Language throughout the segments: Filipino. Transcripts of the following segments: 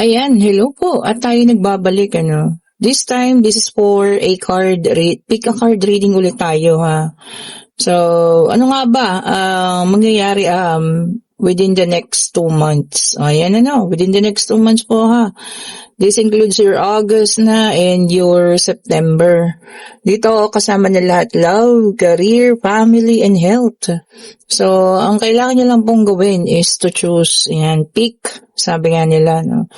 Ayan, hello po. At tayo nagbabalik, ano. This time, this is for a pick a card reading ulit tayo, ha. So, ano nga ba mangyayari within the next 2 months? Ayan, within the next 2 months po, ha. This includes your August na and your September. Dito kasama na lahat, love, career, family, and health. So, ang kailangan nyo lang pong gawin is to choose, ayan, pick, sabi nga nila, no.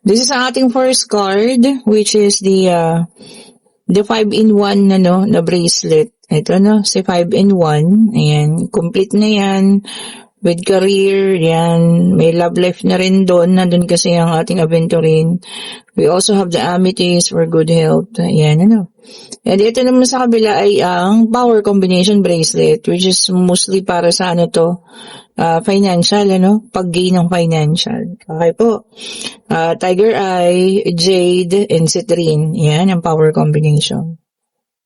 This is ang ating first card, which is the 5-in-1 na bracelet. Ito si 5-in-1. Ayan, complete na yan. With career, yan. May love life na rin doon. Nandun kasi ang ating aventurine. We also have the amethyst for good health. Ayan, And ito naman sa kabila ay ang power combination bracelet, which is mostly para sa financial, pag-gain ng financial. Okay po. Tiger Eye, Jade, and Citrine. Yan ang power combination.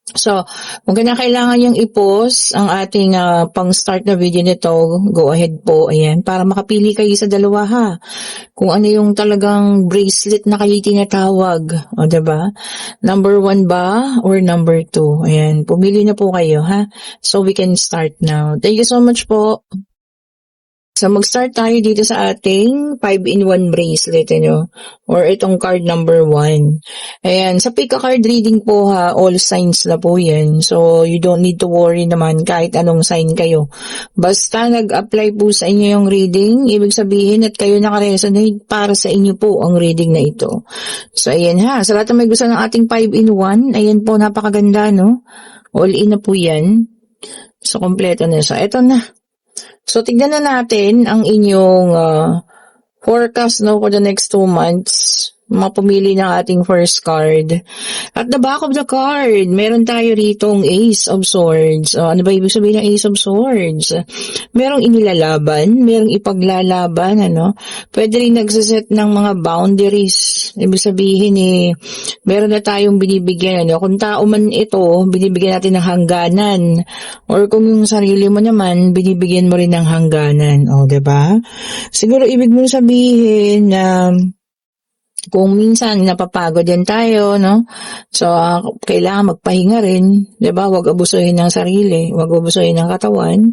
So, kung kailangan yung i-pause ang ating pang-start na video nito, go ahead po, ayan, para makapili kayo sa dalawa, ha. Kung ano yung talagang bracelet na kayo tinatawag, o diba? Number 1 ba or number 2? Ayan, pumili na po kayo, ha. So, we can start now. Thank you so much po. So, mag-start tayo dito sa ating 5-in-1 bracelet, or itong card number 1. Ayan, sa pick-a-card reading po, ha, all signs na po yan. So, you don't need to worry naman kahit anong sign kayo. Basta nag-apply po sa inyo yung reading, ibig sabihin at kayo nakaresonate para sa inyo po ang reading na ito. So, ayan ha, sa lahat na may gusto ng ating 5-in-1, ayan po, napakaganda, All in na po yan. So, kompleto na. So, eto na. So, tignan na natin ang inyong forecast for the next 2 months. Mapumili ng ating first card. At the back of the card, meron tayo ritong Ace of Swords. Ano ba ibig sabihin ng Ace of Swords? Merong inilalaban, merong ipaglalaban, Pwede rin nagsaset ng mga boundaries. Ibig sabihin meron na tayong binibigyan, Kung tao man ito, binibigyan natin ng hangganan. Or kung yung sarili mo naman, binibigyan mo rin ng hangganan. diba? Siguro ibig mong sabihin na kung minsan napapagod din tayo, So, kailangan magpahinga rin, 'di ba? Huwag abusuhin ng sarili, huwag abusuhin ng katawan.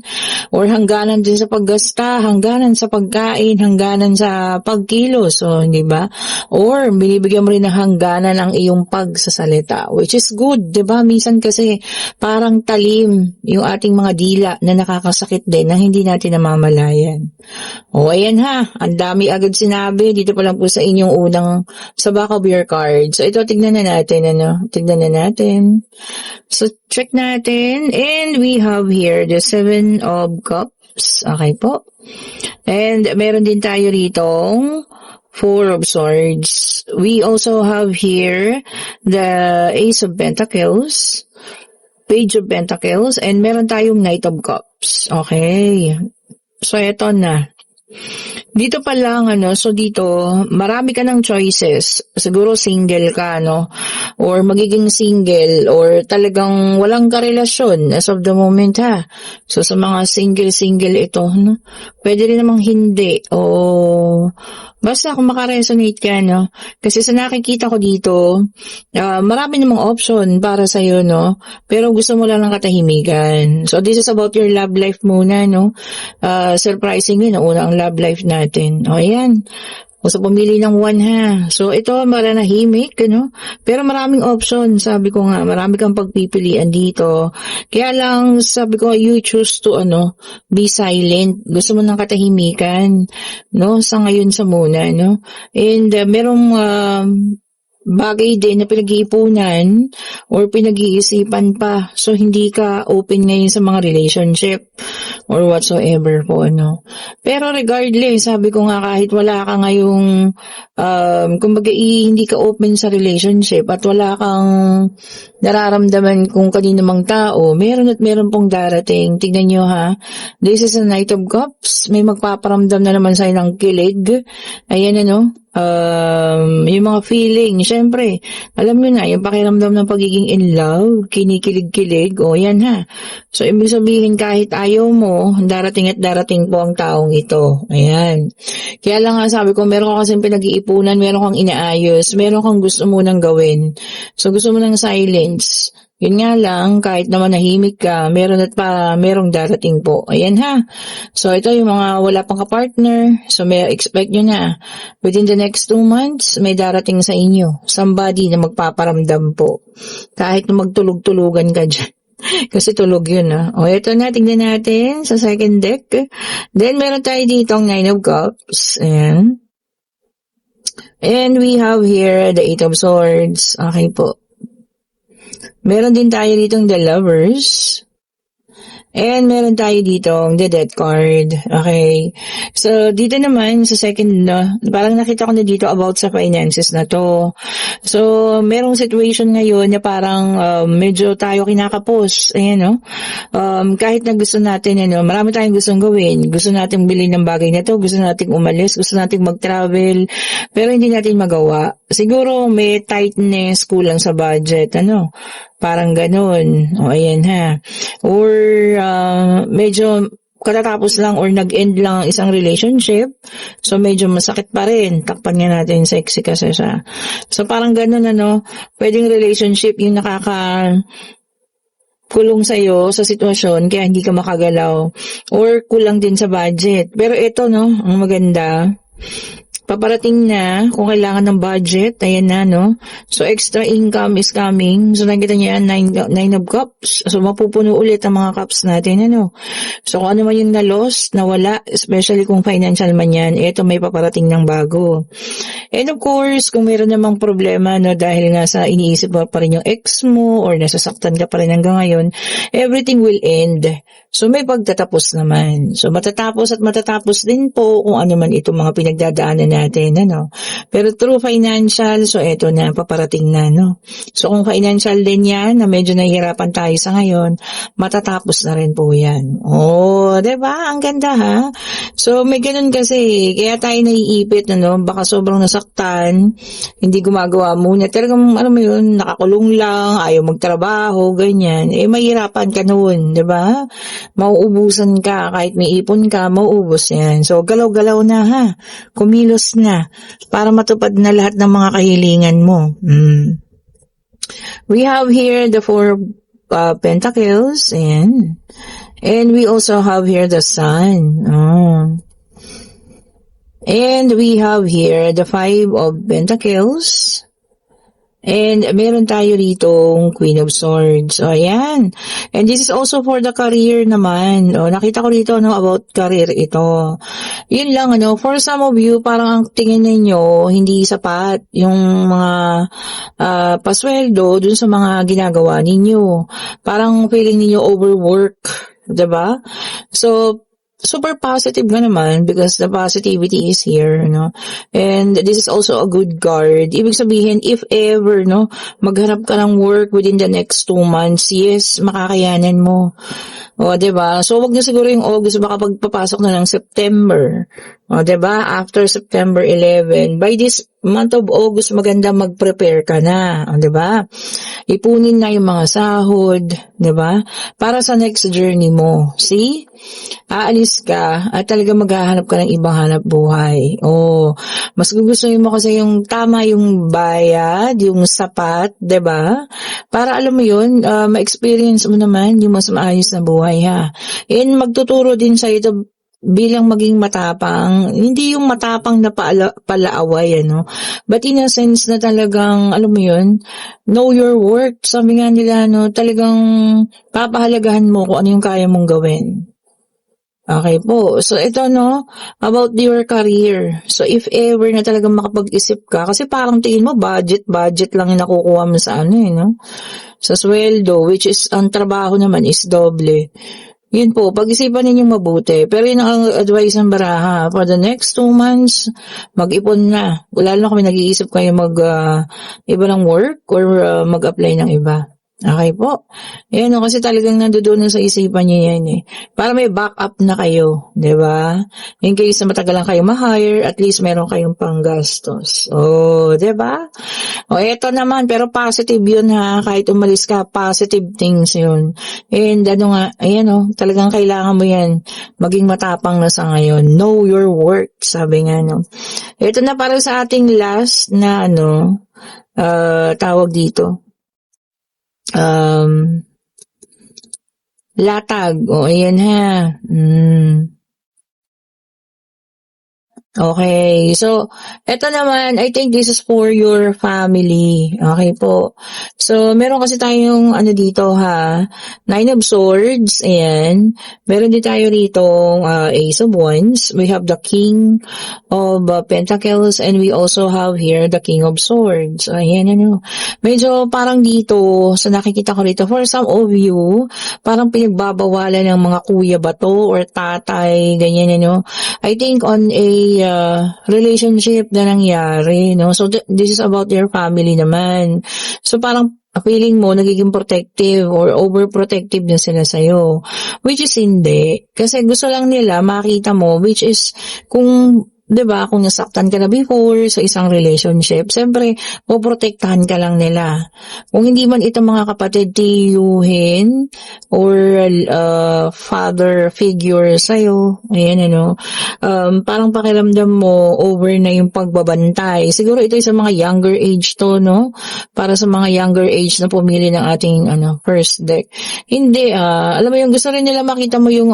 Or hangganan din sa paggasta, hangganan sa pagkain, hangganan sa pagkilos, 'di ba? Or binibigyan mo rin ng hangganan ang iyong pagsasalita, which is good, 'di ba? Minsan kasi parang talim yung ating mga dila na nakakasakit din na hindi natin namamalayan. Ayan ha, ang dami agad sinabi dito pa lang po sa inyong unang sa back of your card. So, ito, tignan na natin, Tignan na natin. So, check natin. And we have here the 7 of Cups. Okay po. And meron din tayo ritong 4 of Swords. We also have here the Ace of Pentacles, Page of Pentacles, and meron tayong Knight of Cups. Okay. So, ito na. Dito pa lang, so dito, marami ka ng choices. Siguro single ka, or magiging single, or talagang walang karelasyon as of the moment, ha. So, sa mga single ito, pwede rin namang hindi, basta kung makaresonate ka, Kasi sa nakikita ko dito, marami namang option para sa'yo, Pero gusto mo lang ng katahimikan. So, this is about your love life muna, Surprisingly, nauna ang love life natin. Ayan. So, pumili ng 1, ha. So, ito, maranahimik, Pero maraming option, sabi ko nga, marami kang pagpipilian dito. Kaya lang, sabi ko, you choose to, be silent. Gusto mo ng katahimikan, Sa ngayon sa muna, And, merong, bagay din na pinag-iipunan or pinag-iisipan pa. So, hindi ka open ngayon sa mga relationship or whatsoever po, Pero regardless, sabi ko nga kahit wala ka ngayong, kumbaga hindi ka open sa relationship at wala kang nararamdaman kung kanino mang tao, meron at meron pong darating. Tignan nyo ha. This is a Knight of Cups. May magpaparamdam na naman sa'yo ng kilig. Ayan yung mga feeling, syempre, alam nyo na, yung pakiramdam ng pagiging in love, kinikilig-kilig, o yan ha. So, ibig sabihin, kahit ayaw mo, darating at darating po ang taong ito. Ayan. Kaya lang nga sabi ko, meron ka kasing pinag-iipunan, meron kang inaayos, meron kang gusto mo nang gawin. So, gusto mo ng silence. Yun nga lang, kahit naman nahimik ka, merong darating po. Ayan ha. So, ito yung mga wala pang kapartner. So, may expect nyo na. Within the next 2 months, may darating sa inyo. Somebody na magpaparamdam po. Kahit na magtulog-tulugan ka dyan. Kasi tulog yun O, ito na, tingnan natin sa second deck. Then, meron tayo dito ang 9 of Cups. Ayan. And we have here the 8 of Swords. Okay po. Meron din tayo ditong the Lovers. And meron tayo ditong the Death card. Okay. So, dito naman sa second, parang nakita ko na dito about sa finances na to. So, merong situation ngayon na parang medyo tayo kinakapos. Ayan, no? Kahit na gusto natin, marami tayong gustong gawin. Gusto nating bilhin ng bagay na to. Gusto nating umalis. Gusto nating mag-travel. Pero hindi natin magawa. Siguro may tightness, kulang sa budget, Parang ganun. O, ayan ha. Or, medyo katatapos lang or nag-end lang ang isang relationship. So, medyo masakit pa rin. Takpan nga natin sexy kasi siya. So, parang ganun, pwedeng relationship yung kulong sa'yo sa sitwasyon kaya hindi ka makagalaw. Or kulang din sa budget. Pero ito, ang maganda, paparating na kung kailangan ng budget. Ayan na, So, extra income is coming. So, nakita niyo yan, 9 of Cups. So, mapupuno ulit ang mga cups natin, So, kung ano man yung na-lost, nawala, especially kung financial man yan, ito may paparating ng bago. And of course, kung meron namang problema, dahil nga sa iniisip mo pa rin yung ex mo or nasasaktan ka pa rin hanggang ngayon, everything will end. So, may pagtatapos naman. So, matatapos at matatapos din po kung ano man itong mga pinagdadaanan natin, Pero through financial, so eto na, paparating na, So, kung financial din yan, na medyo nahihirapan tayo sa ngayon, matatapos na rin po yan. Oh, diba? Ang ganda, ha? So, may ganun kasi, kaya tayo naiipit, Baka sobrang nasaktan, hindi gumagawa muna. Talagang, alam mo yun, nakakulong lang, ayaw magtrabaho, ganyan. Mahirapan ka noon, diba? Mauubusan ka, kahit may ipon ka, mauubos yan. So, galaw-galaw na ha, kumilos na, para matupad na lahat ng mga kahilingan mo. We have here the 4 Pentacles, and we also have here the Sun. And we have here the 5 of Pentacles. And meron tayo ritong Queen of Swords. So, ayan. And this is also for the career naman. Nakita ko rito, about career ito. Yun lang, for some of you, parang ang tingin ninyo, hindi sapat yung mga pasweldo dun sa mga ginagawa ninyo. Parang feeling ninyo overwork. Diba? So, super positive nga naman because the positivity is here, And this is also a good card. Ibig sabihin, if ever, maghanap ka ng work within the next 2 months, yes, makakayanan mo. O, diba? So, wag na siguro yung August, baka pagpapasok na ng September. O, diba? After September 11. By this month of August, maganda mag-prepare ka na. O, diba? Ipunin na yung mga sahod. Diba? Para sa next journey mo. See? Aalis ka at talaga maghahanap ka ng ibang hanap buhay. O, mas gugustuhin mo kasi yung tama yung bayad, yung sapat, 'di ba? Para alam mo yun, ma-experience mo naman yung mas maayos na buhay ha. And magtuturo din sa ito bilang maging matapang, hindi yung matapang na palaaway, But in a sense na talagang, alam mo yun, know your worth. Sabi nga nila, talagang papahalagahan mo kung ano yung kaya mong gawin. Okay po. So, ito, about your career. So, if ever na talagang makapag-isip ka, kasi parang tingin mo, budget lang yung nakukuha mo sa sa sweldo, which is, ang trabaho naman is doble. Yun po, pag-isipan ninyong mabuti. Pero yun ang advice ng baraha. For the next 2 months, mag-ipon na. Lalo na kami nag-iisip kayo iba ng work or mag-apply ng iba. Okay po. Ayan o, kasi talagang nandoon na sa isipan niya yan eh. Para may backup na kayo, di ba? In case na matagal lang kayo ma-hire, at least meron kayong panggastos. Oh, di ba? O eto naman, pero positive yun ha. Kahit umalis ka, positive things yun. And ano nga, ayan o, talagang kailangan mo yan. Maging matapang na sa ngayon. Know your work, sabi nga no. Ito na para sa ating last na tawag dito. Latag. O, ayan ha. Okay. So, eto naman, I think this is for your family. Okay po. So, meron kasi tayong dito ha, Nine of Swords. Ayan. Meron din tayo rito Ace of Wands. We have the King of Pentacles and we also have here the King of Swords. Ayan, medyo parang dito, sa nakikita ko rito, for some of you, parang pinagbabawalan ng mga kuya ba to or tatay, ganyan, I think on a relationship na nangyari, so this is about your family naman. So parang feeling mo nagiging protective or overprotective na sila sa'yo, which is hindi. Kasi gusto lang nila makita mo, which is kung 'di ba, kung nasaktan ka na before sa isang relationship, siyempre poprotektahan ka lang nila. Kung hindi man ito mga kapatid tiyuhin or father figure sa'yo, ayan parang pakiramdam mo over na yung pagbabantay. Siguro ito sa mga younger age to, para sa mga younger age na pumili ng ating first deck. Hindi, alam mo yung gusto rin nila makita mo yung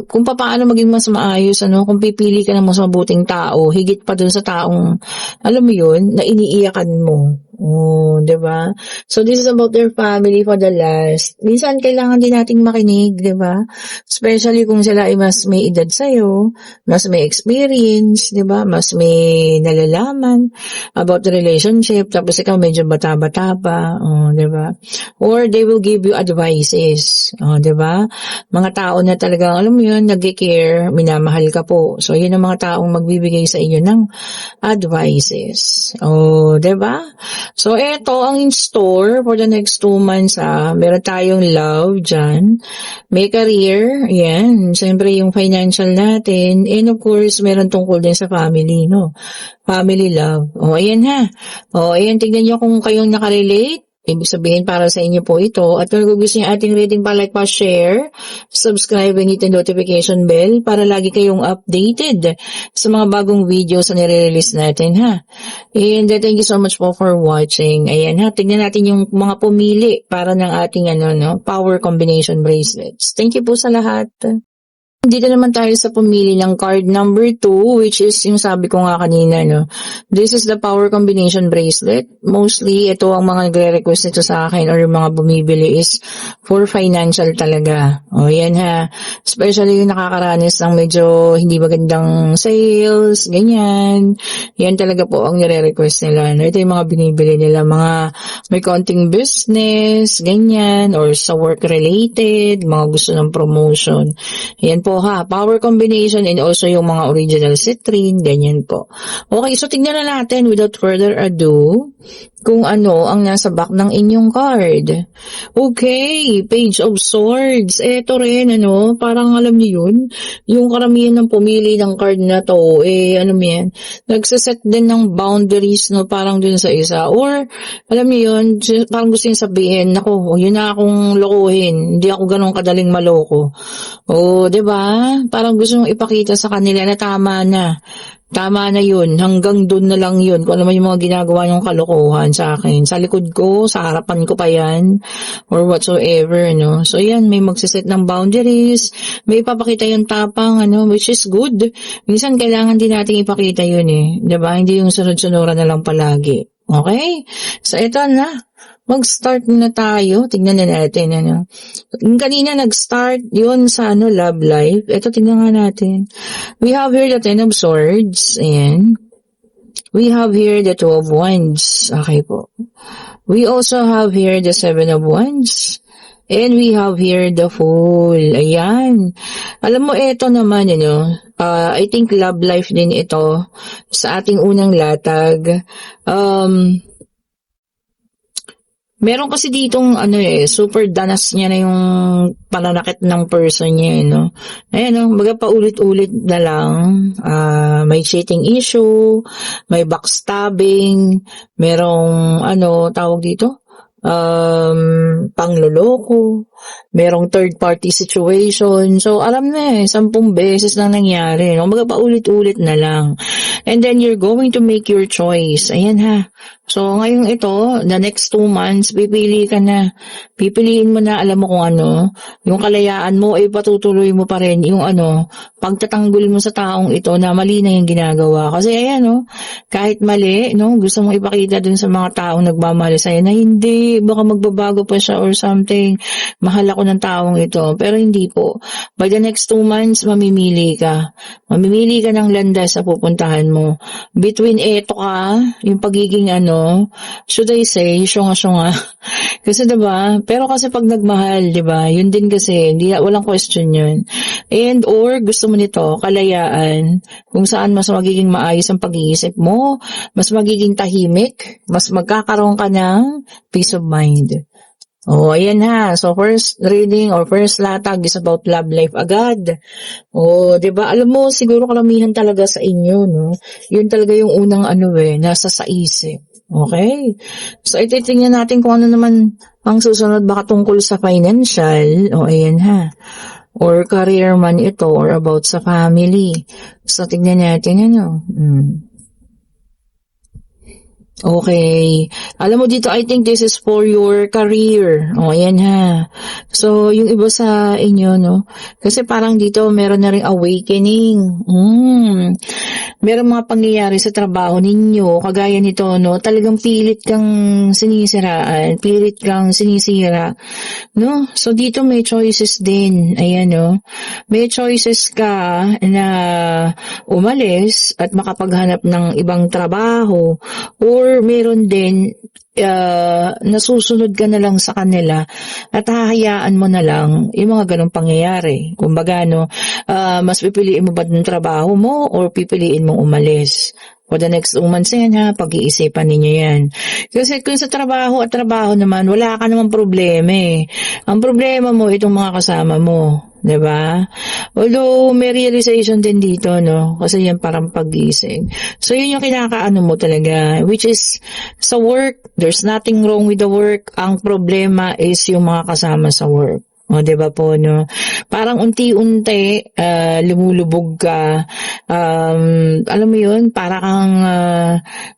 kung paano maging mas maayos, kung pipili ka ng mas mabuting tao, higit pa dun sa taong, alam mo yun, na iniiyakan mo. Oh, 'di ba? So this is about their family for the last. Minsan kailangan din nating makinig, 'di ba? Especially kung sila ay mas may edad sa iyo, mas may experience, 'di ba? Mas may nalalaman about the relationship, tapos ikaw medyo bata-bata pa, 'di ba? Or they will give you advices, 'di ba? Mga tao na talagang alam mo 'yun, nagke-care, minamahal ka po. So 'yun ang mga taong magbibigay sa inyo ng advices. Oh, 'di ba? So, eto ang in store for the next 2 months, meron tayong love dyan. May career, yan. Siyempre, yung financial natin. And of course, meron tungkol din sa family, Family love. O, ayan ha. O, ayan, tignan nyo kung kayong nakarelate. Ibig sabihin para sa inyo po ito. At kung gusto niyo ating rating pa, like pa, share, subscribe and hit the notification bell para lagi kayong updated sa mga bagong videos na nire-release natin ha. And thank you so much po for watching. Ayan ha, tignan natin yung mga pumili para ng ating power combination bracelets. Thank you po sa lahat. Dito naman tayo sa pumili ng card number 2, which is yung sabi ko nga kanina, This is the power combination bracelet. Mostly, ito ang mga nagre-request nito sa akin or yung mga bumibili is for financial talaga. O, yan ha. Especially yung nakakaranas ng medyo hindi magandang sales, ganyan. Yan talaga po ang nire-request nila. Ito yung mga binibili nila, mga may konting business, ganyan, or sa work-related, mga gusto ng promotion. Yan po ha, power combination and also yung mga original citrine, ganyan po. Okay, so tignan na natin without further ado kung ano ang nasa back ng inyong card. Okay, Page of Swords. Eto rin, parang alam niyo yun, yung karamihan ng pumili ng card na to, nagsaset din ng boundaries, parang dun sa isa. Or, alam niyo yun, parang gusto yung sabihin, naku, yun na akong lokohin, hindi ako ganun kadaling maloko. O, diba? Parang gusto mong ipakita sa kanila na tama na. Tama na yun. Hanggang doon na lang yun. Kung ano man yung mga ginagawa yung kalokohan sa akin. Sa likod ko, sa harapan ko pa yan. Or whatsoever, So, yan. May magsiset ng boundaries. May ipapakita yung tapang, which is good. Minsan, kailangan din natin ipakita yun Diba? Hindi yung sunod-sunuran na lang palagi. Okay? So, ito na. Mag-start na tayo. Tignan na natin, Kanina nag-start yun sa, love life. Ito, tignan nga natin. We have here the Ten of Swords. Ayan. We have here the Two of Wands. Okay po. We also have here the Seven of Wands. And we have here the Fool. Ayan. Alam mo, ito naman, I think love life din ito sa ating unang latag. Meron kasi ditong super danas niya na yung pananakit ng person niya, no? Ayan, no? Baga paulit-ulit na lang. May cheating issue, may backstabbing, merong, tawag dito? Pangloloko, merong third party situation. So, alam na 10 beses na nangyari. No? Baga paulit-ulit na lang. And then, you're going to make your choice. Ayan ha. So, ngayong ito, the next 2 months, pipili ka na. Pipiliin mo na, alam mo kung ano, yung kalayaan mo, ay patutuloy mo pa rin yung pagtatanggol mo sa taong ito na mali na yung ginagawa. Kasi ayan, no, kahit mali, no, gusto mong ipakita dun sa mga taong nagmamali sa'yo na hindi, baka magbabago pa siya or something. Mahal ako ng taong ito. Pero hindi po. By the next 2 months, mamimili ka. Mamimili ka ng landas sa pupuntahan mo. Between eto ka, yung pagiging should I say, syunga-syunga. Kasi diba, pero kasi pag nagmahal, diba, yun din kasi, walang question yun. And or gusto mo nito, kalayaan, kung saan mas magiging maayos ang pag-iisip mo, mas magiging tahimik, mas magkakaroon ka ng peace of mind. Oh, ayan ha. So, first reading or first latag is about love life agad. Oh, 'di ba? Alam mo, siguro karamihan talaga sa inyo, no? Yun talaga yung unang nasa sa isip. Okay? So, ititingnan natin kung ano naman ang susunod baka tungkol sa financial. Oh, ayan ha. Or career man ito or about sa family. So, tignan natin Okay. Alam mo dito, I think this is for your career. O, ayan ha. So, yung iba sa inyo, no? Kasi parang dito, meron na ring awakening. Meron mga pangyayari sa trabaho ninyo. Kagaya nito, no? Talagang pilit kang sinisiraan. Pilit kang sinisira. No? So, dito may choices din. Ayan, no? May choices ka na umalis at makapaghanap ng ibang trabaho or meron din nasusunod ka na lang sa kanila at hahayaan mo na lang yung mga ganong pangyayari. Kumbaga, mas pipiliin mo ba ng trabaho mo or pipiliin mong umalis? For the next 2 months yan ha, pag-iisipan ninyo yan. Kasi kung sa trabaho at trabaho naman, wala ka naman problema eh. Ang problema mo, itong mga kasama mo. Diba? Although, may realization din dito, no? Kasi yan parang pag-gising. So, yun yung kinakaano mo talaga. Which is, sa work, there's nothing wrong with the work. Ang problema is yung mga kasama sa work. O, diba po, no? Parang unti-unti, lumulubog ka. Alam mo yun, para kang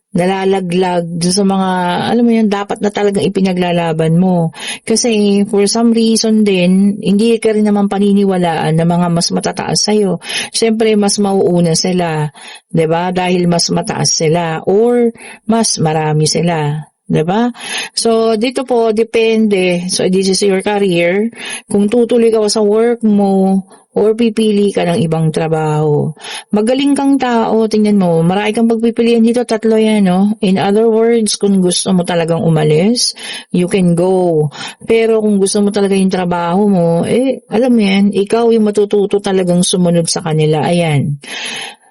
nalalaglag dun sa mga, alam mo yun, dapat na talagang ipinaglalaban mo. Kasi, for some reason din, hindi ka rin naman paniniwalaan na mga mas matataas sa'yo. Siyempre, mas mauuna sila. Diba? Dahil mas mataas sila. Or, mas marami sila. Diba? So, dito po, depende. So, this is your career. Kung tutuloy ka sa work mo, or pipili ka ng ibang trabaho. Magaling kang tao, tingnan mo, marami kang pagpipilian dito, 3 yan, no? In other words, kung gusto mo talagang umalis, you can go. Pero kung gusto mo talaga yung trabaho mo, alam mo yan, ikaw yung matututo talagang sumunod sa kanila. Ayan.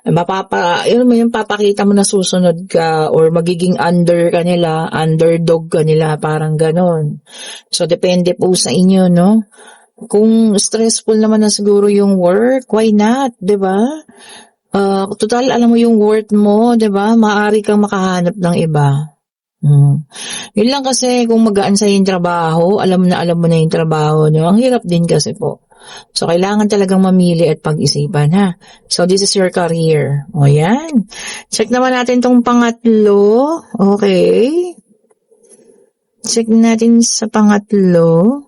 Papakita mo na susunod ka or magiging underdog ka nila, parang ganon. So, depende po sa inyo, no? Kung stressful naman na siguro yung work, why not, diba? Total, alam mo yung worth mo, diba? Maaari kang makahanap ng iba. Yun lang kasi kung magaan sa yung trabaho, alam mo na yung trabaho, no? Ang hirap din kasi po. So, kailangan talagang mamili at pag-isipan, ha? So, this is your career. O, yan. Check naman natin tong pangatlo. Okay. Check natin sa pangatlo.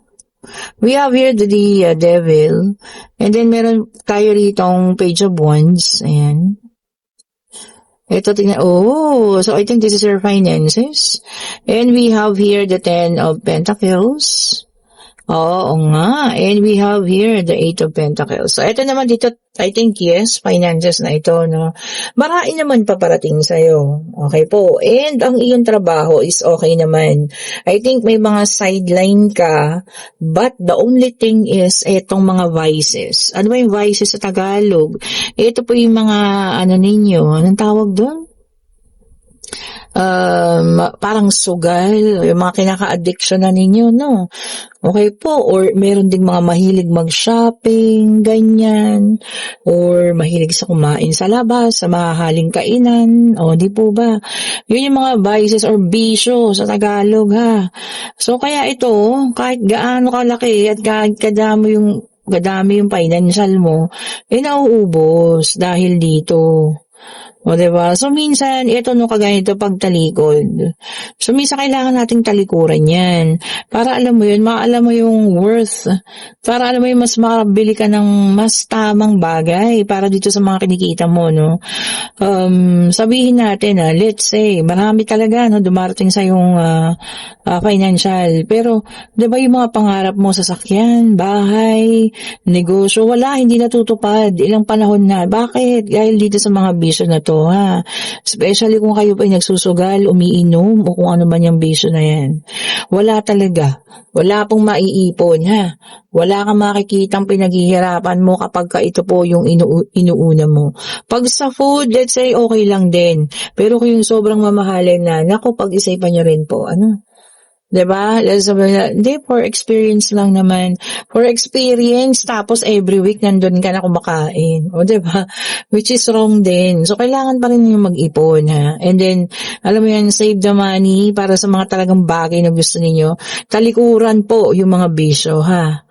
We have here the devil. And then, meron tayo ritong page of wands. Ayan. Ito, tingnan. Oh, so I think this is your finances. And we have here the 10 of pentacles. Oo nga. And we have here the 8 of pentacles. So, ito naman dito, I think, yes, finances na ito, no? Marami naman paparating sa'yo. Okay po. And ang iyong trabaho is okay naman. I think may mga sideline ka, but the only thing is, etong mga vices. Ano ba yung vices sa Tagalog? Ito po yung mga, ninyo, anong tawag doon? parang sugal, yung mga kinaka-addiction na ninyo, no? Okay po, or meron ding mga mahilig mag-shopping, ganyan, or mahilig sa kumain sa labas, sa mahahaling kainan, o di po ba? Yun yung mga vices or bisyo sa Tagalog, ha? So, kaya ito, kahit gaano kalaki at kahit kadami yung financial mo, nauubos dahil dito. O, diba? So, minsan, ito no, kagaya nito, pagtalikod. So, minsan kailangan nating talikuran yan. Para alam mo yun, maalam mo yung worth. Para alam mo yun, mas makabili ka ng mas tamang bagay para dito sa mga kinikita mo, no? Sabihin natin, let's say, marami talaga, no, dumarating sa yung financial. Pero, diba yung mga pangarap mo, sasakyan, bahay, negosyo, wala, hindi natutupad. Ilang panahon na. Bakit? Dahil dito sa mga bisyo na to, ha? Especially kung kayo pa ay nagsusugal, umiinom, o kung ano man yung bisyo na yan. Wala talaga. Wala pong maiipon, ha? Wala kang makikitang pinaghihirapan mo kapag ka ito po yung inuuna mo. Pag sa food, let's say, okay lang din. Pero kung yung sobrang mamahalin na, naku, pag-isipan nyo rin po, ano? Diba? Sabi na, hindi, for experience lang naman. For experience, tapos every week nandun ka na kumakain. O, diba? Which is wrong din. So, kailangan pa rin yung mag-ipon, ha? And then, alam mo yan, save the money para sa mga talagang bagay na gusto ninyo. Talikuran po yung mga bisyo, ha?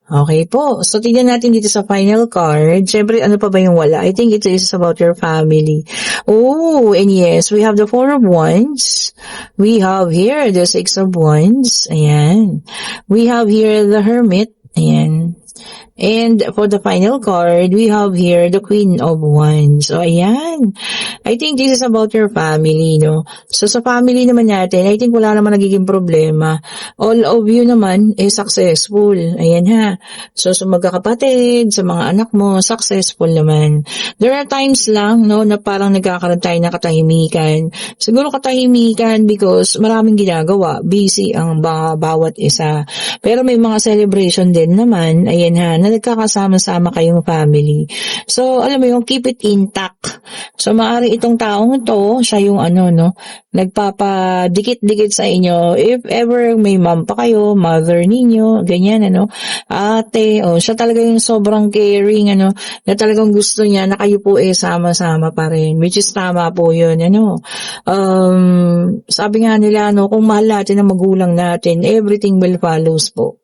Okay po. So, tignan natin dito sa final card. Siyempre, ano pa ba yung wala? I think it is about your family. Oh, and yes, we have the Four of Wands. We have here the Six of Wands. Ayan. We have here the Hermit. Ayan. And for the final card, we have here the Queen of Wands. So, ayan. I think this is about your family, no? So, sa family naman natin, I think wala naman nagiging problema. All of you naman is successful. Ayan ha. So, sa magkakapatid, sa mga anak mo, successful naman. There are times lang, no, na parang nagkakaroon tayo ng katahimikan. Siguro katahimikan because maraming ginagawa. Busy ang bawat isa. Pero may mga celebration din naman, ayan ha, na nagkakasama-sama kayong family. So, alam mo yung keep it intact. So, maaari itong taong to, siya yung nagpapadikit-dikit sa inyo. If ever may mom pa kayo, mother ninyo, ganyan, ate, siya talaga yung sobrang caring, na talagang gusto niya na kayo po sama-sama pa rin. Which is tama po yun, sabi nga nila, kung mahal natin ang magulang natin, everything will follows po.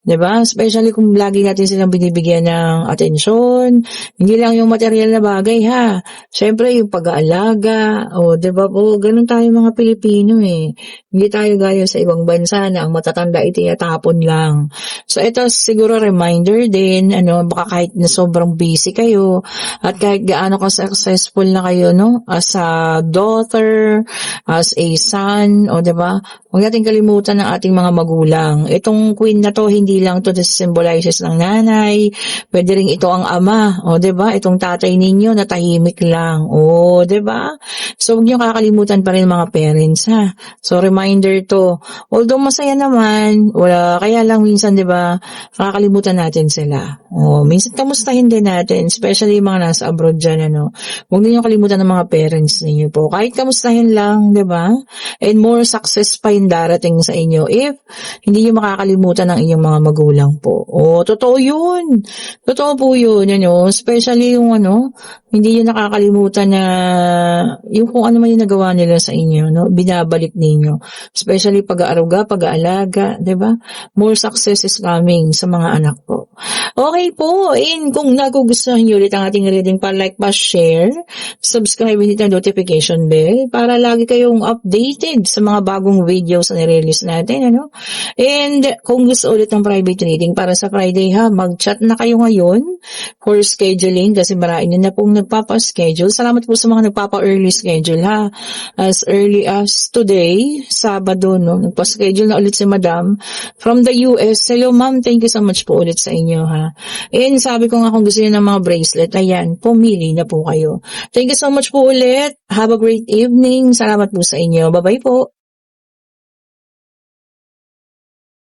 Diba? Especially kung lagi natin silang binibigyan ng atensyon. Hindi lang yung material na bagay, ha? Siyempre, yung pag-aalaga. Diba po? Ganun tayo mga Pilipino, eh. Hindi tayo gaya sa ibang bansa na ang matatanda itinatapon lang. So, ito siguro reminder din, baka kahit na sobrang busy kayo at kahit gaano ka successful na kayo, as a daughter, as a son, diba? Huwag natin kalimutan ng ating mga magulang. Itong queen na to, hindi lang to symbolizes ng nanay. Pwede rin ito ang ama. Diba? Itong tatay ninyo na tahimik lang. Diba? So, huwag niyo kakalimutan pa rin mga parents, ha? So, reminder to. Although masaya naman, kaya lang minsan, diba, kakalimutan natin sila. Minsan kamustahin din natin, especially yung mga nasa abroad dyan, Huwag niyo kalimutan ng mga parents ninyo po. Kahit kamustahin lang, diba? And more success pa yung darating sa inyo if hindi niyo makakalimutan ng inyong mga magulang po. Totoo yun. Totoo po yun, Especially yung hindi niyo nakakalimutan na yung kung ano man yung nagawa nila sa inyo, binabalik ninyo. Especially pag-aaruga, pag-aalaga, diba? More success is coming sa mga anak po. Okay po, and kung nagugustuhan niyo ulit ang ating reading, pa-like, pa-share, subscribe and hit ang notification bell para lagi kayong updated sa mga bagong videos na nire-release natin, And kung gusto ulit ng private reading para sa Friday, ha, mag-chat na kayo ngayon for scheduling kasi marami na pong nagpapa-schedule. Salamat po sa mga nagpapa-early schedule, ha. As early as today, Sabado, nagpa-schedule na ulit si Madam from the US. Hello, ma'am. Thank you so much po ulit sa inyo, ha. And sabi ko nga kung gusto niyo ng mga bracelet, ayan, pumili na po kayo. Thank you so much po ulit. Have a great evening. Salamat po sa inyo. Bye-bye po.